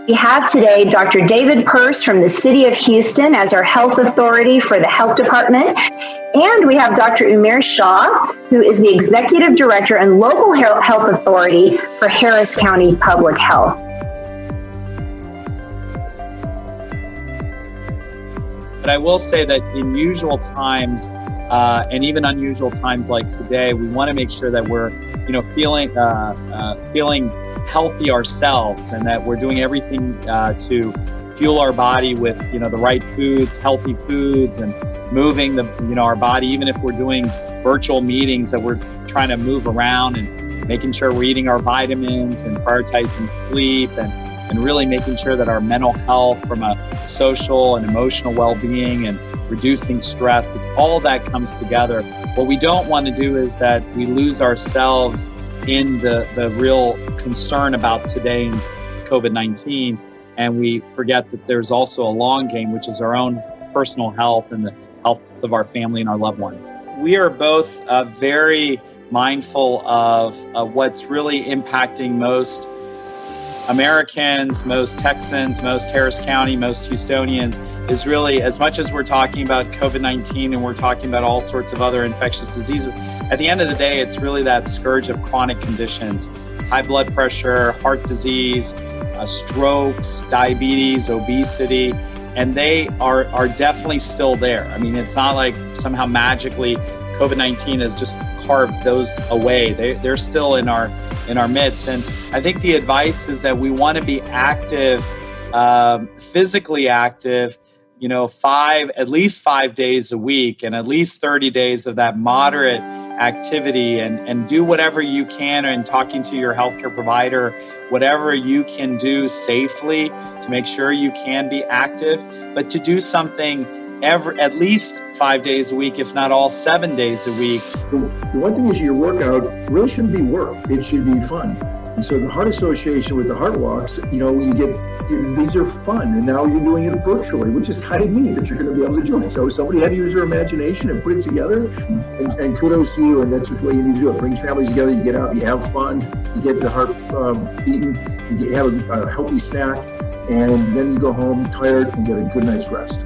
We have today Dr. David Persse from the City of Houston as our health authority for the health department. And we have Dr. Umair Shah, who is the Executive Director and Local Health Authority for Harris County Public Health. But I will say that in usual times, and even unusual times like today, we want to make sure that we're, feeling healthy ourselves, and that we're doing everything to fuel our body with, the right foods, healthy foods, and moving our body. Even if we're doing virtual meetings, that we're trying to move around and making sure we're eating our vitamins and prioritizing sleep and really making sure that our mental health from a social and emotional well-being and reducing stress, all of that comes together. What we don't want to do is that we lose ourselves in the real concern about today in COVID-19, and we forget that there's also a long game, which is our own personal health and the health of our family and our loved ones. We are both very mindful of what's really impacting most Americans, most Texans, most Harris County, most Houstonians, is really, as much as we're talking about COVID-19 and we're talking about all sorts of other infectious diseases, at the end of the day, it's really that scourge of chronic conditions: high blood pressure, heart disease, strokes, diabetes, obesity, and they are definitely still there. I mean, it's not like somehow magically COVID-19 has just carved those away. They're still in our midst. And I think the advice is that we want to be active, physically active, at least 5 days a week, and at least 30 days of that moderate activity, and do whatever you can, and talking to your healthcare provider, whatever you can do safely to make sure you can be active, but to do something at least 5 days a week, if not all 7 days a week. The one thing is, your workout really shouldn't be work. It should be fun. And so the Heart Association with the Heart Walks, these are fun. And now you're doing it virtually, which is kind of neat that you're going to be able to do it. So somebody had to use their imagination and put it together. And kudos to you. And that's just the way you need to do it. It brings families together. You get out, you have fun, you get the heart beaten, you have a healthy snack, and then you go home tired and get a good night's rest.